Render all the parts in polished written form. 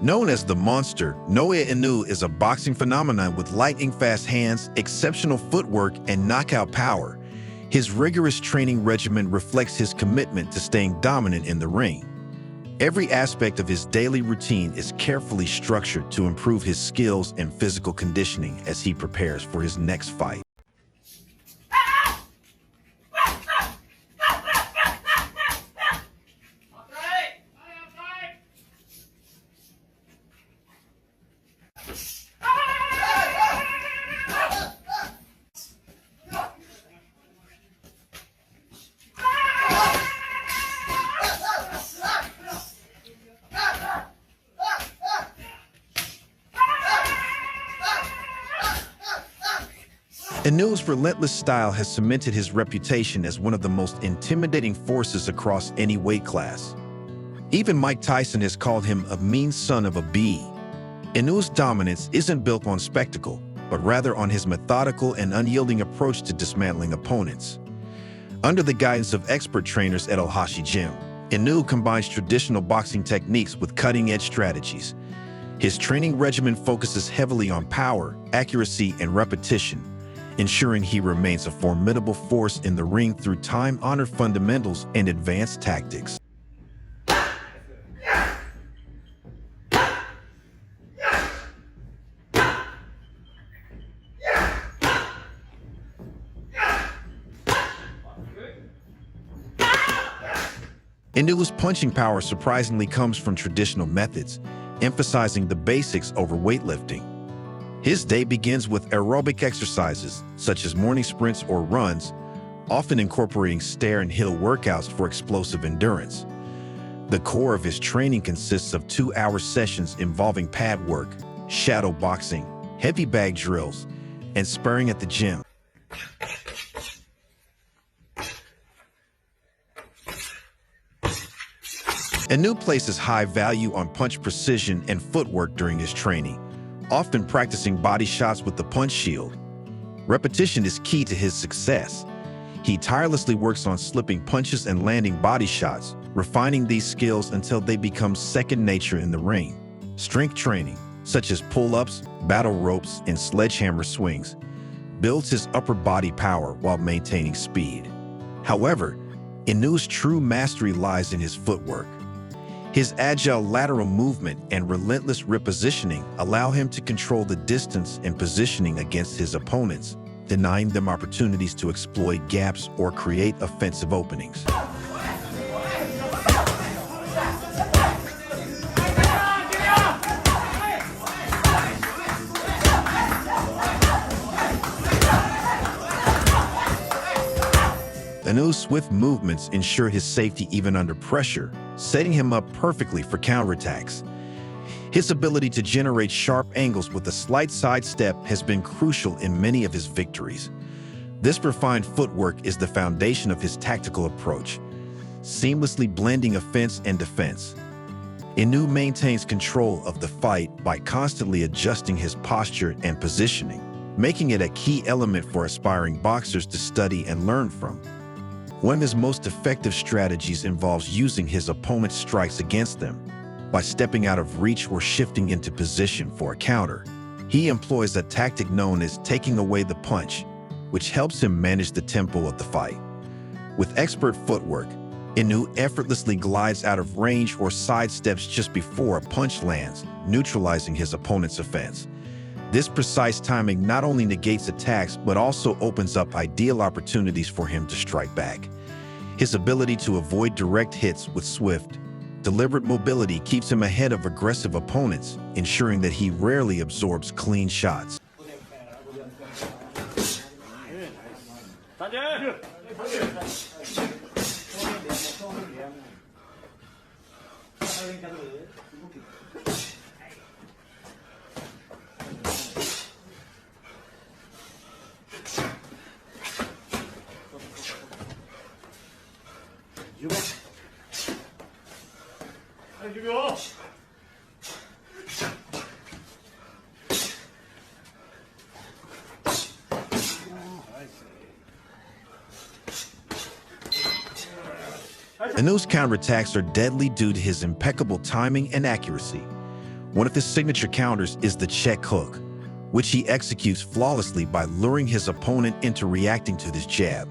Known as the Monster, Naoya Inoue is a boxing phenomenon with lightning-fast hands, exceptional footwork, and knockout power. His rigorous training regimen reflects his commitment to staying dominant in the ring. Every aspect of his daily routine is carefully structured to improve his skills and physical conditioning as he prepares for his next fight. Inoue's relentless style has cemented his reputation as one of the most intimidating forces across any weight class. Even Mike Tyson has called him a mean son of a bee. Inoue's dominance isn't built on spectacle, but rather on his methodical and unyielding approach to dismantling opponents. Under the guidance of expert trainers at Ohashi Gym, Inoue combines traditional boxing techniques with cutting-edge strategies. His training regimen focuses heavily on power, accuracy, and repetition, ensuring he remains a formidable force in the ring through time-honored fundamentals and advanced tactics. Inoue's punching power surprisingly comes from traditional methods, emphasizing the basics over weightlifting. His day begins with aerobic exercises, such as morning sprints or runs, often incorporating stair and hill workouts for explosive endurance. The core of his training consists of 2-hour sessions involving pad work, shadow boxing, heavy bag drills, and sparring at the gym. Inoue places high value on punch precision and footwork during his training, often practicing body shots with the punch shield. Repetition is key to his success. He tirelessly works on slipping punches and landing body shots, refining these skills until they become second nature in the ring. Strength training, such as pull-ups, battle ropes, and sledgehammer swings, builds his upper body power while maintaining speed. However, Inoue's true mastery lies in his footwork. His agile lateral movement and relentless repositioning allow him to control the distance and positioning against his opponents, denying them opportunities to exploit gaps or create offensive openings. Inoue's swift movements ensure his safety even under pressure, setting him up perfectly for counterattacks. His ability to generate sharp angles with a slight sidestep has been crucial in many of his victories. This refined footwork is the foundation of his tactical approach, seamlessly blending offense and defense. Inoue maintains control of the fight by constantly adjusting his posture and positioning, making it a key element for aspiring boxers to study and learn from. One of his most effective strategies involves using his opponent's strikes against them. By stepping out of reach or shifting into position for a counter, he employs a tactic known as taking away the punch, which helps him manage the tempo of the fight. With expert footwork, Inoue effortlessly glides out of range or sidesteps just before a punch lands, neutralizing his opponent's offense. This precise timing not only negates attacks, but also opens up ideal opportunities for him to strike back. His ability to avoid direct hits with swift, deliberate mobility keeps him ahead of aggressive opponents, ensuring that he rarely absorbs clean shots. Inoue's counterattacks are deadly due to his impeccable timing and accuracy. One of his signature counters is the check hook, which he executes flawlessly by luring his opponent into reacting to this jab,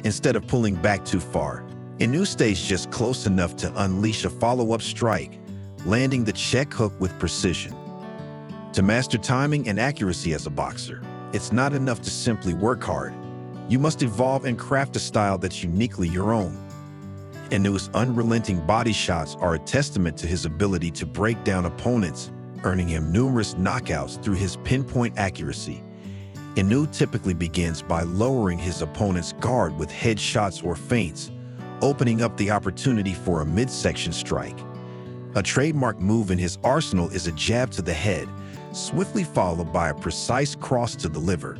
instead of pulling back too far. Inoue stays just close enough to unleash a follow-up strike, landing the check hook with precision. To master timing and accuracy as a boxer, it's not enough to simply work hard. You must evolve and craft a style that's uniquely your own. Inoue's unrelenting body shots are a testament to his ability to break down opponents, earning him numerous knockouts through his pinpoint accuracy. Inoue typically begins by lowering his opponent's guard with headshots or feints, opening up the opportunity for a midsection strike. A trademark move in his arsenal is a jab to the head, swiftly followed by a precise cross to the liver.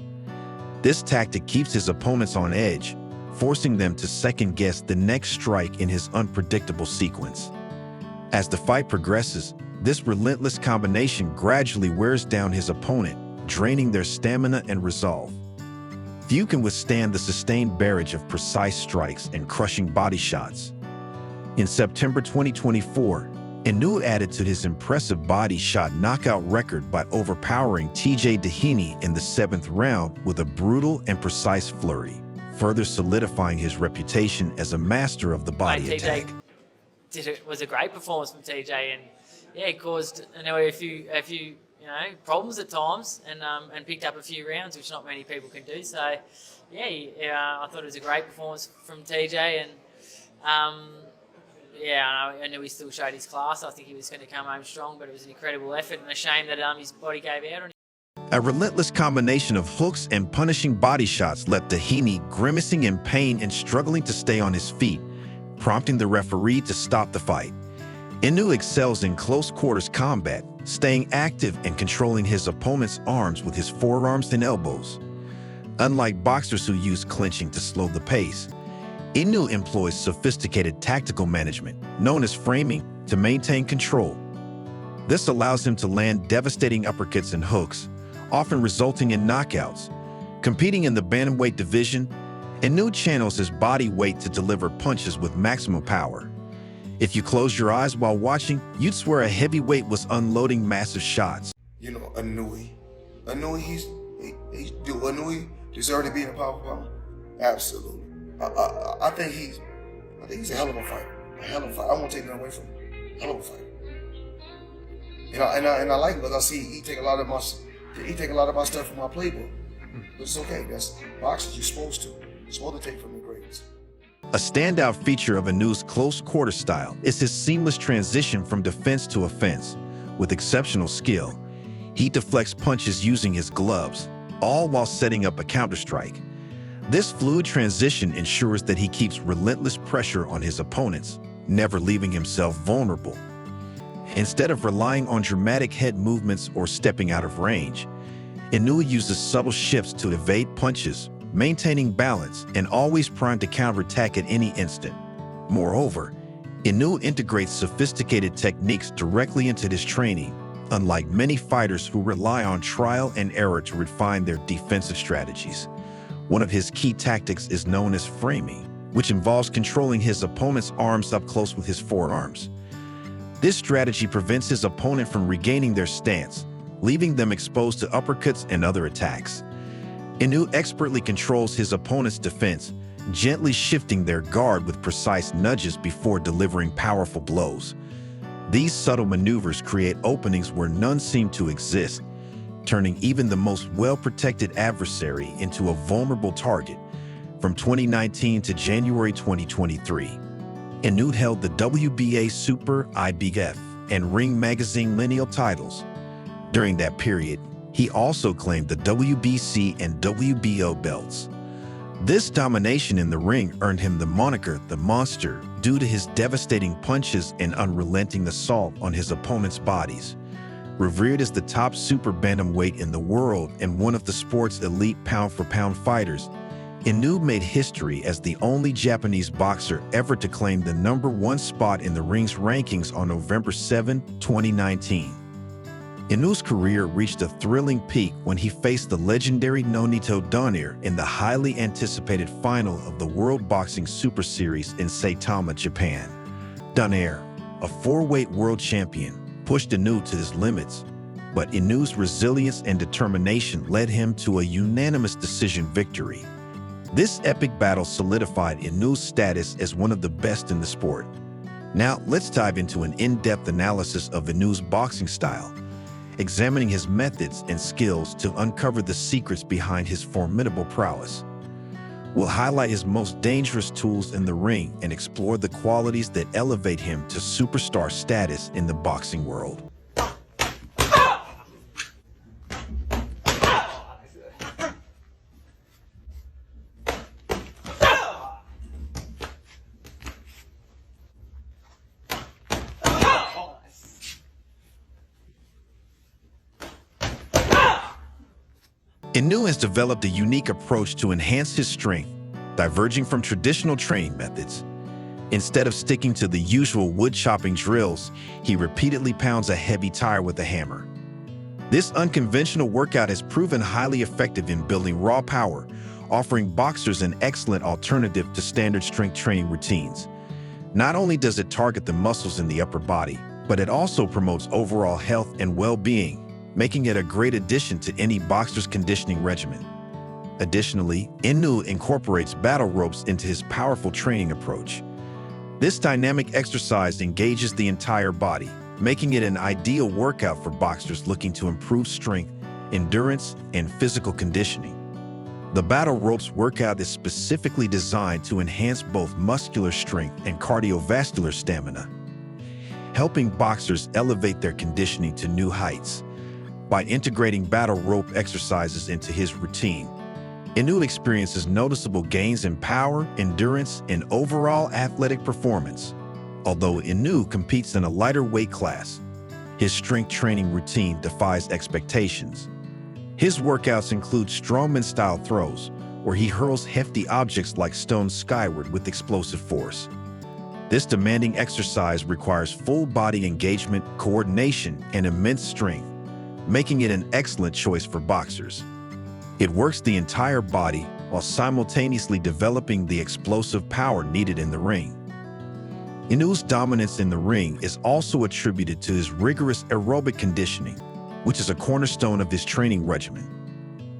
This tactic keeps his opponents on edge, forcing them to second-guess the next strike in his unpredictable sequence. As the fight progresses, this relentless combination gradually wears down his opponent, draining their stamina and resolve. Few can withstand the sustained barrage of precise strikes and crushing body shots. In September 2024, Inoue added to his impressive body shot knockout record by overpowering TJ Dahini in the 7th round with a brutal and precise flurry, further solidifying his reputation as a master of the body attack. Was a great performance from TJ, and yeah, it caused Inoue a few problems at times, and picked up a few rounds, which not many people can do. So yeah, I thought it was a great performance from TJ, and I knew he still showed his class. I think he was going to come home strong, but it was an incredible effort, and a shame that his body gave out on him. A relentless combination of hooks and punishing body shots left Dahini grimacing in pain and struggling to stay on his feet, prompting the referee to stop the fight. Inoue excels in close quarters combat, staying active and controlling his opponent's arms with his forearms and elbows. Unlike boxers who use clinching to slow the pace, Inoue employs sophisticated tactical management, known as framing, to maintain control. This allows him to land devastating uppercuts and hooks, often resulting in knockouts. Competing in the bantamweight division, Inoue channels his body weight to deliver punches with maximum power. If you close your eyes while watching, you'd swear a heavyweight was unloading massive shots. You know, Inoue, Inoue deserves to be in a power. Absolutely. I think he's a hell of a fighter. A hell of a fighter. I won't take that away from him. Hell of a fighter. And I like him because I see he take a lot of my stuff from my playbook. But it's okay. That's boxing. You're supposed to. You're supposed to take from the greats. A standout feature of Inoue's close quarter style is his seamless transition from defense to offense. With exceptional skill, he deflects punches using his gloves, all while setting up a counterstrike. This fluid transition ensures that he keeps relentless pressure on his opponents, never leaving himself vulnerable. Instead of relying on dramatic head movements or stepping out of range, Inoue uses subtle shifts to evade punches, maintaining balance and always primed to counterattack at any instant. Moreover, Inoue integrates sophisticated techniques directly into his training, unlike many fighters who rely on trial and error to refine their defensive strategies. One of his key tactics is known as framing, which involves controlling his opponent's arms up close with his forearms. This strategy prevents his opponent from regaining their stance, leaving them exposed to uppercuts and other attacks. Inoue expertly controls his opponent's defense, gently shifting their guard with precise nudges before delivering powerful blows. These subtle maneuvers create openings where none seem to exist, turning even the most well-protected adversary into a vulnerable target. From 2019 to January 2023, Inoue held the WBA Super IBF and Ring Magazine Lineal titles. During that period, he also claimed the WBC and WBO belts. This domination in the ring earned him the moniker The Monster due to his devastating punches and unrelenting assault on his opponents' bodies. Revered as the top super bantamweight in the world and one of the sport's elite pound-for-pound fighters, Inoue made history as the only Japanese boxer ever to claim the #1 spot in the ring's rankings on November 7, 2019. Inoue's career reached a thrilling peak when he faced the legendary Nonito Donaire in the highly anticipated final of the World Boxing Super Series in Saitama, Japan. Donaire, a 4-weight world champion, pushed Inoue to his limits, but Inoue's resilience and determination led him to a unanimous decision victory. This epic battle solidified Inoue's status as one of the best in the sport. Now, let's dive into an in-depth analysis of Inoue's boxing style, examining his methods and skills to uncover the secrets behind his formidable prowess. We'll highlight his most dangerous tools in the ring and explore the qualities that elevate him to superstar status in the boxing world. Inoue has developed a unique approach to enhance his strength, diverging from traditional training methods. Instead of sticking to the usual wood-chopping drills, he repeatedly pounds a heavy tire with a hammer. This unconventional workout has proven highly effective in building raw power, offering boxers an excellent alternative to standard strength training routines. Not only does it target the muscles in the upper body, but it also promotes overall health and well-being, making it a great addition to any boxer's conditioning regimen. Additionally, Inoue incorporates battle ropes into his powerful training approach. This dynamic exercise engages the entire body, making it an ideal workout for boxers looking to improve strength, endurance, and physical conditioning. The battle ropes workout is specifically designed to enhance both muscular strength and cardiovascular stamina, helping boxers elevate their conditioning to new heights. By integrating battle rope exercises into his routine, Inoue experiences noticeable gains in power, endurance, and overall athletic performance. Although Inoue competes in a lighter weight class, his strength training routine defies expectations. His workouts include strongman-style throws, where he hurls hefty objects like stones skyward with explosive force. This demanding exercise requires full body engagement, coordination, and immense strength, making it an excellent choice for boxers. It works the entire body while simultaneously developing the explosive power needed in the ring. Inoue's dominance in the ring is also attributed to his rigorous aerobic conditioning, which is a cornerstone of his training regimen.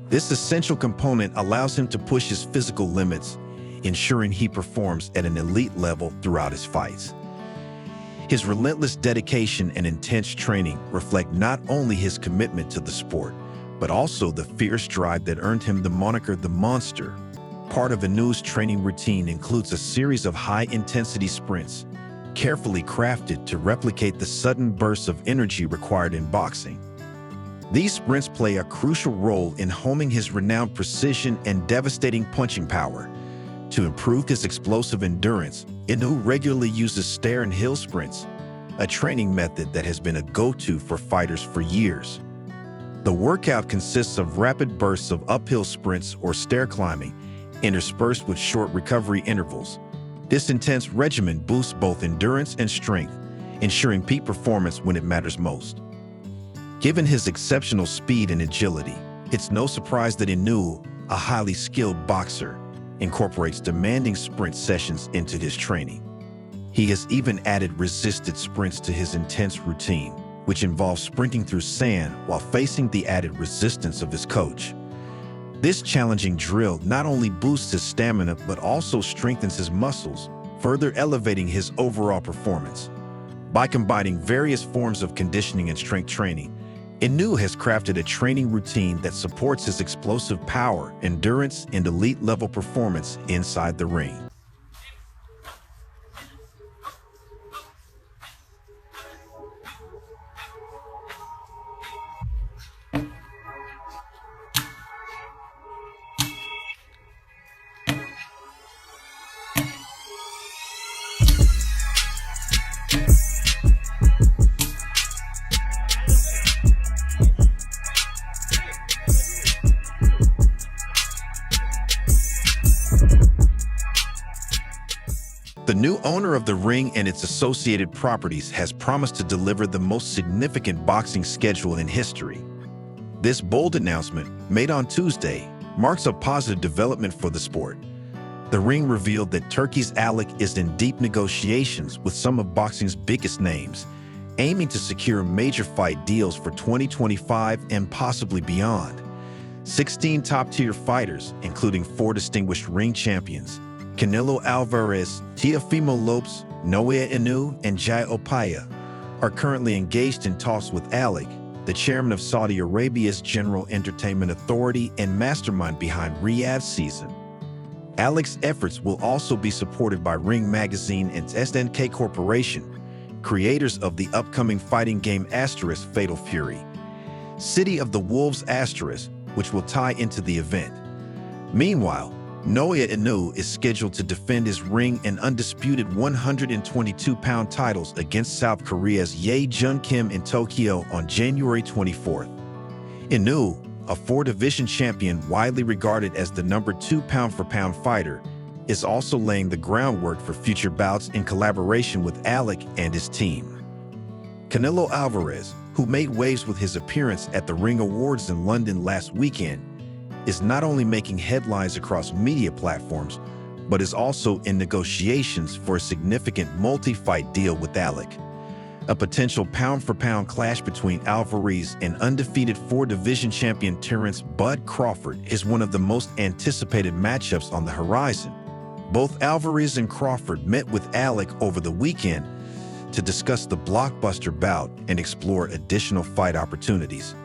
This essential component allows him to push his physical limits, ensuring he performs at an elite level throughout his fights. His relentless dedication and intense training reflect not only his commitment to the sport, but also the fierce drive that earned him the moniker The Monster. Part of Inoue's training routine includes a series of high-intensity sprints, carefully crafted to replicate the sudden bursts of energy required in boxing. These sprints play a crucial role in homing his renowned precision and devastating punching power. To improve his explosive endurance, Inoue regularly uses stair and hill sprints, a training method that has been a go-to for fighters for years. The workout consists of rapid bursts of uphill sprints or stair climbing, interspersed with short recovery intervals. This intense regimen boosts both endurance and strength, ensuring peak performance when it matters most. Given his exceptional speed and agility, it's no surprise that Inoue, a highly skilled boxer, incorporates demanding sprint sessions into his training. He has even added resisted sprints to his intense routine, which involves sprinting through sand while facing the added resistance of his coach. This challenging drill not only boosts his stamina but also strengthens his muscles, further elevating his overall performance. By combining various forms of conditioning and strength training, Inoue has crafted a training routine that supports his explosive power, endurance, and elite-level performance inside the ring. The new owner of the ring and its associated properties has promised to deliver the most significant boxing schedule in history. This bold announcement, made on Tuesday, marks a positive development for the sport. The ring revealed that Turkey's Alec is in deep negotiations with some of boxing's biggest names, aiming to secure major fight deals for 2025 and possibly beyond. 16 top-tier fighters, including 4 distinguished ring champions, Canelo Alvarez, Teofimo Lopes, Naoya Inoue, and Jai Opaya, are currently engaged in talks with Alec, the chairman of Saudi Arabia's General Entertainment Authority and mastermind behind Riyadh's season. Alec's efforts will also be supported by Ring Magazine and SNK Corporation, creators of the upcoming fighting game Fatal Fury, City of the Wolves which will tie into the event. Meanwhile, Naoya Inoue is scheduled to defend his ring and undisputed 122-pound titles against South Korea's Ye Jun Kim in Tokyo on January 24th. Inoue, a 4-division champion widely regarded as the number 2 pound-for-pound fighter, is also laying the groundwork for future bouts in collaboration with Alec and his team. Canelo Alvarez, who made waves with his appearance at the Ring Awards in London last weekend, is not only making headlines across media platforms, but is also in negotiations for a significant multi-fight deal with Alec. A potential pound-for-pound clash between Alvarez and undefeated 4-division champion Terrence "Bud" Crawford is one of the most anticipated matchups on the horizon. Both Alvarez and Crawford met with Alec over the weekend to discuss the blockbuster bout and explore additional fight opportunities.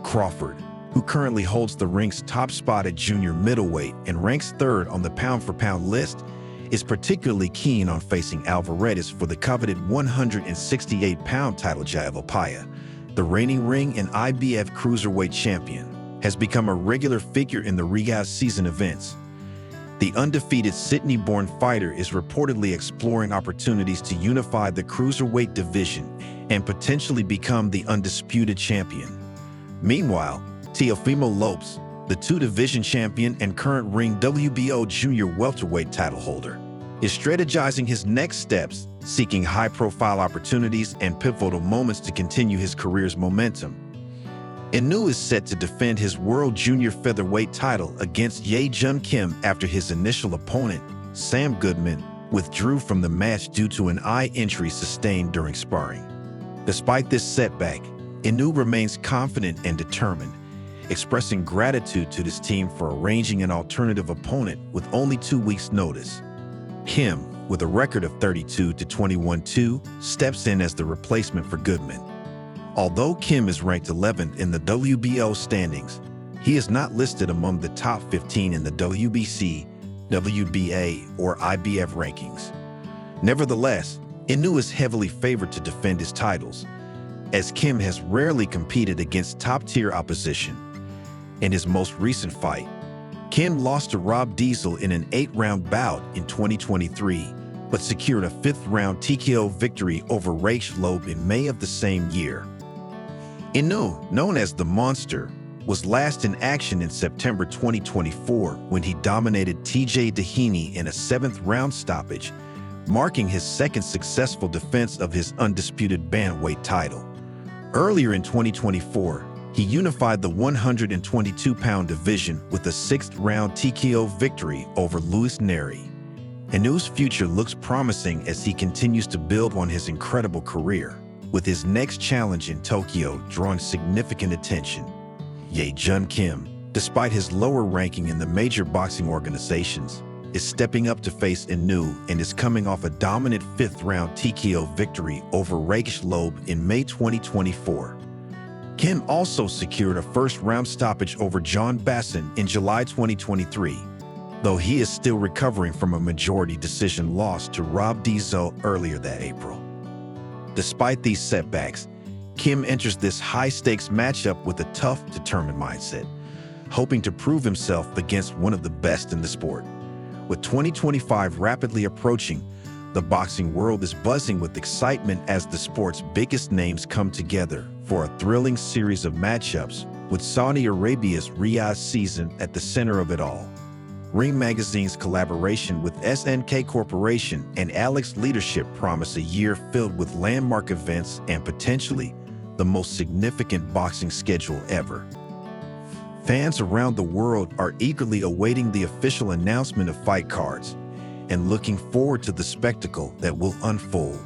Crawford, who currently holds the ring's top spot at junior middleweight and ranks 3rd on the pound-for-pound list, is particularly keen on facing Alvarez for the coveted 168-pound title. Jai Opaya, the reigning ring and IBF cruiserweight champion, has become a regular figure in the Riyadh season events. The undefeated Sydney-born fighter is reportedly exploring opportunities to unify the cruiserweight division and potentially become the undisputed champion. Meanwhile, Teofimo Lopes, the 2-division champion and current Ring WBO junior welterweight title holder, is strategizing his next steps, seeking high-profile opportunities and pivotal moments to continue his career's momentum. Inoue is set to defend his world junior featherweight title against Ye Jun Kim after his initial opponent, Sam Goodman, withdrew from the match due to an eye injury sustained during sparring. Despite this setback, Inoue remains confident and determined, expressing gratitude to his team for arranging an alternative opponent with only 2 weeks' notice. Kim, with a record of 32-21-2, steps in as the replacement for Goodman. Although Kim is ranked 11th in the WBO standings, he is not listed among the top 15 in the WBC, WBA, or IBF rankings. Nevertheless, Inoue is heavily favored to defend his titles, as Kim has rarely competed against top-tier opposition. In his most recent fight, Kim lost to Rob Diesel in an 8-round bout in 2023, but secured a 5th-round TKO victory over Raish Loeb in May of the same year. Inoue, known as the Monster, was last in action in September 2024 when he dominated TJ Dahini in a 7th-round stoppage, marking his 2nd successful defense of his undisputed bantamweight title. Earlier in 2024, he unified the 122-pound division with a 6th-round TKO victory over Luis Neri. Inoue's future looks promising as he continues to build on his incredible career, with his next challenge in Tokyo drawing significant attention. Ye Jun Kim, despite his lower ranking in the major boxing organizations, is stepping up to face Inoue and is coming off a dominant 5th-round TKO victory over Raish Loeb in May 2024. Kim also secured a 1st-round stoppage over John Basson in July 2023, though he is still recovering from a majority decision loss to Rob Diesel earlier that April. Despite these setbacks, Kim enters this high-stakes matchup with a tough, determined mindset, hoping to prove himself against one of the best in the sport. With 2025 rapidly approaching, the boxing world is buzzing with excitement as the sport's biggest names come together for a thrilling series of matchups, with Saudi Arabia's Riyadh season at the center of it all. Ring Magazine's collaboration with SNK Corporation and Alec's leadership promise a year filled with landmark events and potentially the most significant boxing schedule ever. Fans around the world are eagerly awaiting the official announcement of fight cards and looking forward to the spectacle that will unfold.